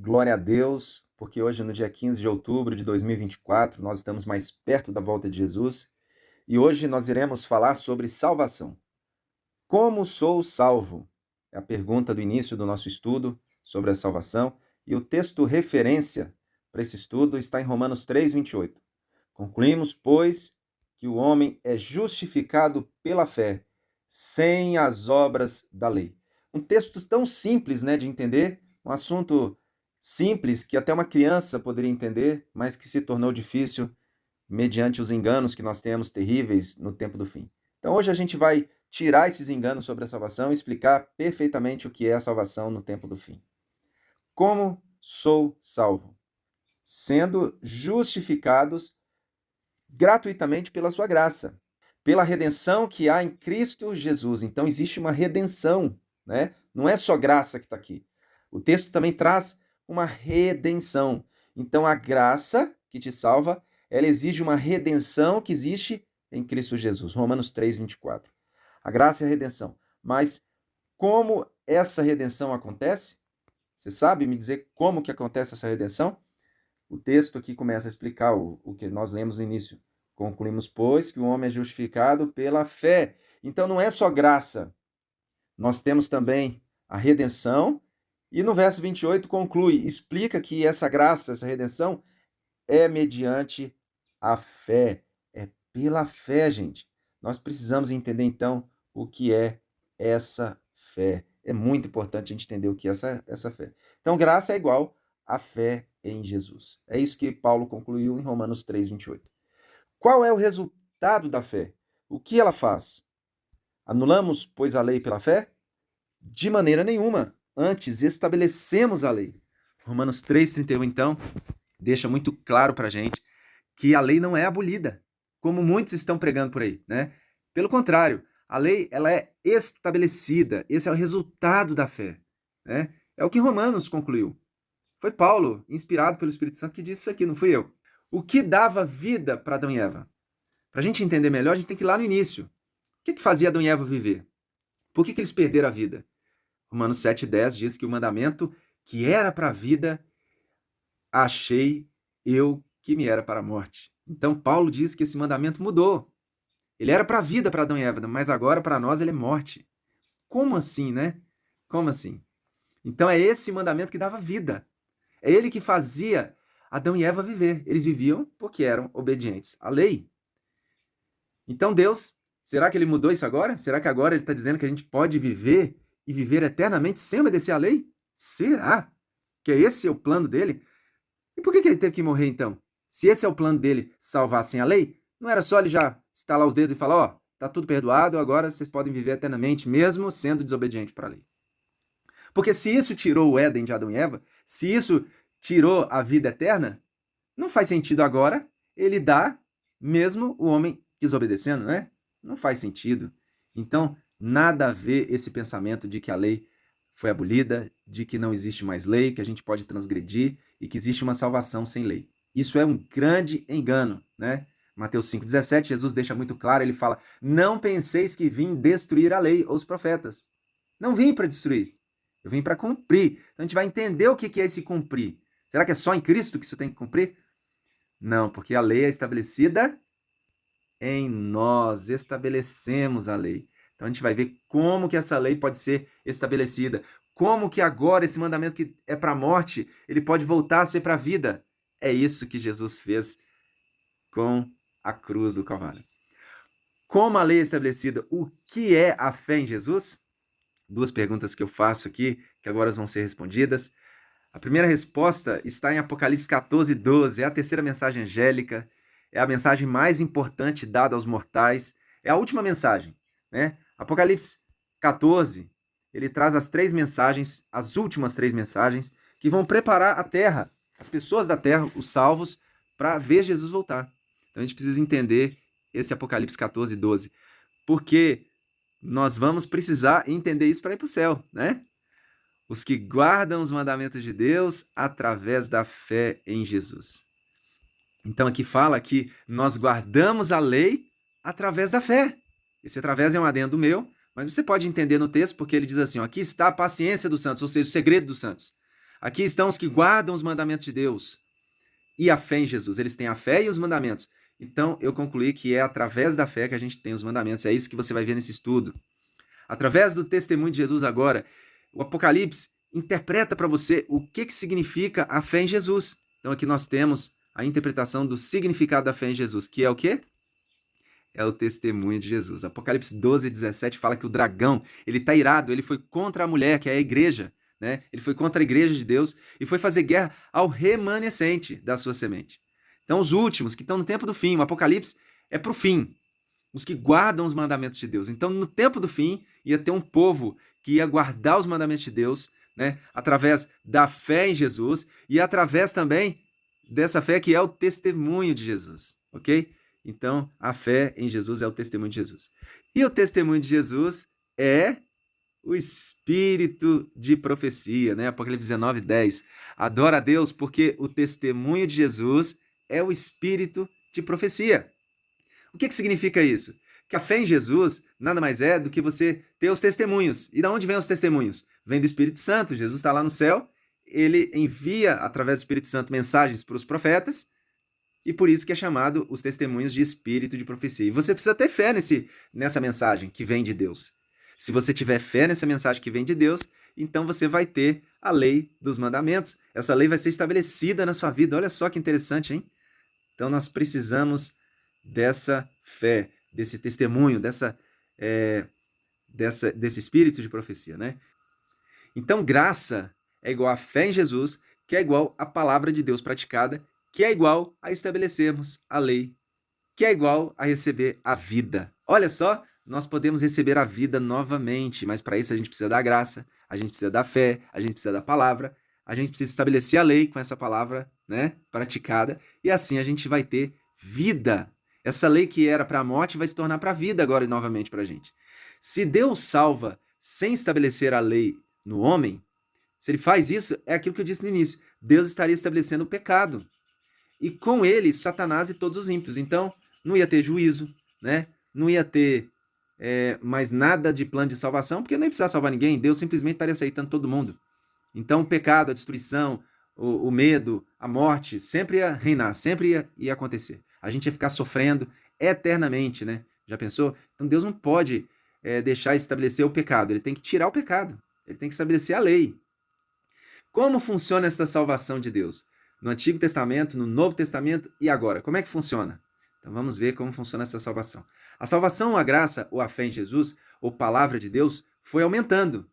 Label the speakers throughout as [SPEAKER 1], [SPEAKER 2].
[SPEAKER 1] Glória a Deus, porque hoje, no dia 15 de outubro de 2024, nós estamos mais perto da volta de Jesus e hoje nós iremos falar sobre salvação. Como sou salvo? É a pergunta do início do nosso estudo sobre a salvação e o texto referência para esse estudo está em Romanos 3:28. Concluímos, pois, que o homem é justificado pela fé, sem as obras da lei. Um texto tão simples, de entender, um assunto simples que até uma criança poderia entender, mas que se tornou difícil mediante os enganos que nós temos terríveis no tempo do fim. Então hoje a gente vai tirar esses enganos sobre a salvação e explicar perfeitamente o que é a salvação no tempo do fim. Como sou salvo? Sendo justificados gratuitamente pela sua graça, pela redenção que há em Cristo Jesus. Então existe uma redenção, né? Não é só graça que está aqui. O texto também traz uma redenção. Então a graça que te salva, ela exige uma redenção que existe em Cristo Jesus. Romanos 3:24. A graça e a redenção. Mas como essa redenção acontece? Você sabe me dizer como que acontece essa redenção? O texto aqui começa a explicar o que nós lemos no início. Concluímos, pois, que o homem é justificado pela fé. Então não é só graça. Nós temos também a redenção. E no verso 28 conclui, explica que essa graça, essa redenção, é mediante a fé. É pela fé, gente. Nós precisamos entender, então, o que é essa fé. É muito importante a gente entender o que é essa fé. Então, graça é igual a fé em Jesus. É isso que Paulo concluiu em Romanos 3:28. Qual é o resultado da fé? O que ela faz? Anulamos, pois, a lei pela fé? De maneira nenhuma. Antes, estabelecemos a lei. Romanos 3:31, então, deixa muito claro para a gente que a lei não é abolida, como muitos estão pregando por aí, né? Pelo contrário, a lei ela é estabelecida. Esse é o resultado da fé, né? É o que Romanos concluiu. Foi Paulo, inspirado pelo Espírito Santo, que disse isso aqui, não fui eu. O que dava vida para Adão e Eva? Para a gente entender melhor, a gente tem que ir lá no início. O que fazia Adão e Eva viver? Por que eles perderam a vida? Romanos 7:10 diz que o mandamento que era para a vida, achei eu que me era para a morte. Então Paulo diz que esse mandamento mudou. Ele era para a vida para Adão e Eva, mas agora para nós ele é morte. Como assim, né? Como assim? Então é esse mandamento que dava vida. É ele que fazia Adão e Eva viver. Eles viviam porque eram obedientes à lei. Então Deus, será que ele mudou isso agora? Será que agora ele está dizendo que a gente pode viver e viver eternamente sem obedecer à lei? Será? Que esse é o plano dele? E por que ele teve que morrer então? Se esse é o plano dele, salvar sem a lei, não era só ele já estalar os dedos e falar, ó, tá tudo perdoado, agora vocês podem viver eternamente, mesmo sendo desobediente para a lei. Porque se isso tirou o Éden de Adão e Eva, se isso tirou a vida eterna, não faz sentido agora ele dar mesmo o homem desobedecendo, né? Não faz sentido. Então, nada a ver esse pensamento de que a lei foi abolida, de que não existe mais lei, que a gente pode transgredir e que existe uma salvação sem lei. Isso é um grande engano, né? Mateus 5,17, Jesus deixa muito claro, ele fala, não penseis que vim destruir a lei ou os profetas. Não vim para destruir, eu vim para cumprir. Então a gente vai entender o que é esse cumprir. Será que é só em Cristo que isso tem que cumprir? Não, porque a lei é estabelecida em nós, estabelecemos a lei. Então a gente vai ver como que essa lei pode ser estabelecida, como que agora esse mandamento que é para a morte, ele pode voltar a ser para a vida. É isso que Jesus fez com a cruz do Calvário. Como a lei é estabelecida, o que é a fé em Jesus? Duas perguntas que eu faço aqui, que agora vão ser respondidas. A primeira resposta está em Apocalipse 14:12, é a terceira mensagem angélica, é a mensagem mais importante dada aos mortais, é a última mensagem, né? Apocalipse 14, ele traz as três mensagens, as últimas três mensagens, que vão preparar a terra, as pessoas da terra, os salvos, para ver Jesus voltar. Então a gente precisa entender esse Apocalipse 14:12, porque nós vamos precisar entender isso para ir para o céu, né? Os que guardam os mandamentos de Deus através da fé em Jesus. Então aqui fala que nós guardamos a lei através da fé. Esse através é um adendo meu, mas você pode entender no texto porque ele diz assim, ó, aqui está a paciência dos santos, ou seja, o segredo dos santos. Aqui estão os que guardam os mandamentos de Deus e a fé em Jesus. Eles têm a fé e os mandamentos. Então, eu concluí que é através da fé que a gente tem os mandamentos. É isso que você vai ver nesse estudo. Através do testemunho de Jesus agora, o Apocalipse interpreta para você o que significa a fé em Jesus. Então, aqui nós temos a interpretação do significado da fé em Jesus, que é o quê? É o testemunho de Jesus. Apocalipse 12, 17 fala que o dragão, ele está irado, ele foi contra a mulher, que é a igreja, né? Ele foi contra a igreja de Deus e foi fazer guerra ao remanescente da sua semente. Então, os últimos, que estão no tempo do fim, o Apocalipse é para o fim, os que guardam os mandamentos de Deus. Então, no tempo do fim, ia ter um povo que ia guardar os mandamentos de Deus, né? Através da fé em Jesus e através também dessa fé que é o testemunho de Jesus, ok? Então, a fé em Jesus é o testemunho de Jesus. E o testemunho de Jesus é o espírito de profecia, né? Apocalipse 19, 10. Adora a Deus porque o testemunho de Jesus é o espírito de profecia. O que significa isso? Que a fé em Jesus nada mais é do que você ter os testemunhos. E de onde vêm os testemunhos? Vem do Espírito Santo. Jesus está lá no céu, ele envia através do Espírito Santo mensagens para os profetas, e por isso que é chamado os testemunhos de espírito de profecia. E você precisa ter fé nessa mensagem que vem de Deus. Se você tiver fé nessa mensagem que vem de Deus, então você vai ter a lei dos mandamentos. Essa lei vai ser estabelecida na sua vida. Olha só que interessante, hein? Então nós precisamos dessa fé, desse testemunho, desse espírito de profecia, né? Então graça é igual a fé em Jesus, que é igual a palavra de Deus praticada, que é igual a estabelecermos a lei, que é igual a receber a vida. Olha só, nós podemos receber a vida novamente, mas para isso a gente precisa da graça, a gente precisa da fé, a gente precisa da palavra, a gente precisa estabelecer a lei com essa palavra, né, praticada, e assim a gente vai ter vida. Essa lei que era para a morte vai se tornar para a vida agora e novamente para a gente. Se Deus salva sem estabelecer a lei no homem, se ele faz isso, é aquilo que eu disse no início, Deus estaria estabelecendo o pecado. E com ele, Satanás e todos os ímpios. Então, não ia ter juízo, né? Não ia ter mais nada de plano de salvação, porque não ia precisar salvar ninguém. Deus simplesmente estaria aceitando todo mundo. Então, o pecado, a destruição, o medo, a morte, sempre ia reinar, sempre ia acontecer. A gente ia ficar sofrendo eternamente, né? Já pensou? Então, Deus não pode deixar estabelecer o pecado. Ele tem que tirar o pecado. Ele tem que estabelecer a lei. Como funciona essa salvação de Deus? No Antigo Testamento, no Novo Testamento e agora? Como é que funciona? Então vamos ver como funciona essa salvação. A salvação, a graça ou a fé em Jesus, ou palavra de Deus, foi aumentando.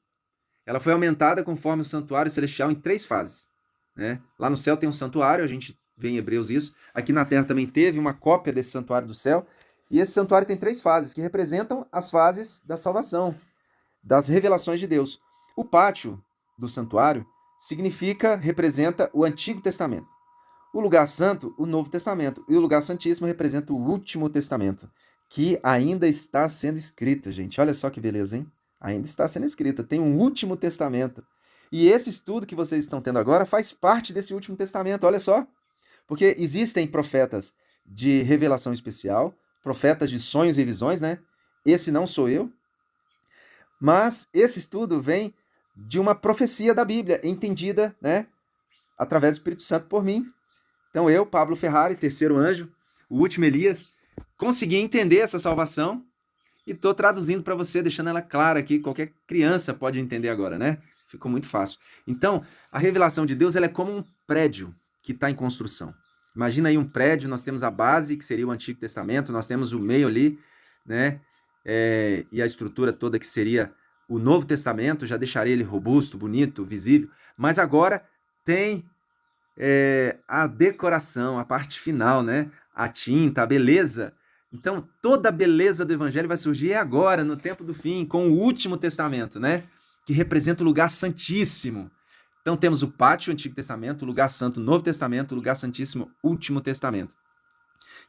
[SPEAKER 1] Ela foi aumentada conforme o santuário celestial em 3 fases. Né? Lá no céu tem um santuário, a gente vê em Hebreus isso. Aqui na terra também teve uma cópia desse santuário do céu. E esse santuário tem 3 fases, que representam as fases da salvação, das revelações de Deus. O pátio do santuário representa o Antigo Testamento. O lugar santo, o Novo Testamento. E o lugar santíssimo representa o Último Testamento, que ainda está sendo escrito, gente. Olha só que beleza, hein? Ainda está sendo escrito. Tem um Último Testamento. E esse estudo que vocês estão tendo agora faz parte desse Último Testamento, olha só. Porque existem profetas de revelação especial, profetas de sonhos e visões, né? Esse não sou eu. Mas esse estudo vem de uma profecia da Bíblia, entendida, né, através do Espírito Santo por mim. Então eu, Pablo Ferrari, terceiro anjo, o último Elias, consegui entender essa salvação e estou traduzindo para você, deixando ela clara aqui, qualquer criança pode entender agora, né? Ficou muito fácil. Então, a revelação de Deus ela é como um prédio que está em construção. Imagina aí um prédio, nós temos a base, que seria o Antigo Testamento, nós temos o meio ali, né? E a estrutura toda que seria o Novo Testamento, já deixaria ele robusto, bonito, visível, mas agora tem a decoração, a parte final, né? A tinta, a beleza. Então, toda a beleza do Evangelho vai surgir agora, no tempo do fim, com o Último Testamento, né? Que representa o lugar santíssimo. Então, temos o pátio, o Antigo Testamento, o lugar santo, o Novo Testamento, o lugar santíssimo, Último Testamento.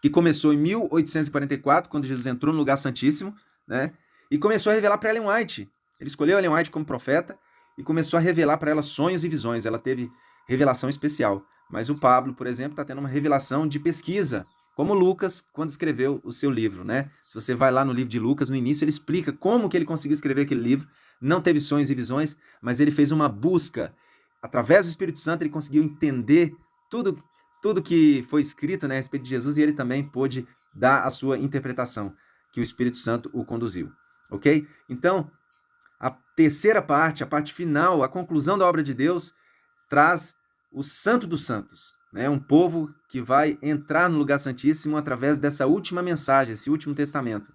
[SPEAKER 1] Que começou em 1844, quando Jesus entrou no lugar santíssimo, né? E começou a revelar para Ellen White. Ele escolheu Ellen White como profeta e começou a revelar para ela sonhos e visões. Ela teve revelação especial. Mas o Pablo, por exemplo, está tendo uma revelação de pesquisa, como Lucas, quando escreveu o seu livro, né? Se você vai lá no livro de Lucas, no início, ele explica como que ele conseguiu escrever aquele livro. Não teve sonhos e visões, mas ele fez uma busca através do Espírito Santo, ele conseguiu entender tudo que foi escrito, né, a respeito de Jesus, e ele também pôde dar a sua interpretação, que o Espírito Santo o conduziu. Ok? Então, a terceira parte, a parte final, a conclusão da obra de Deus, traz o Santo dos Santos, né? Um povo que vai entrar no lugar santíssimo através dessa última mensagem, esse último testamento.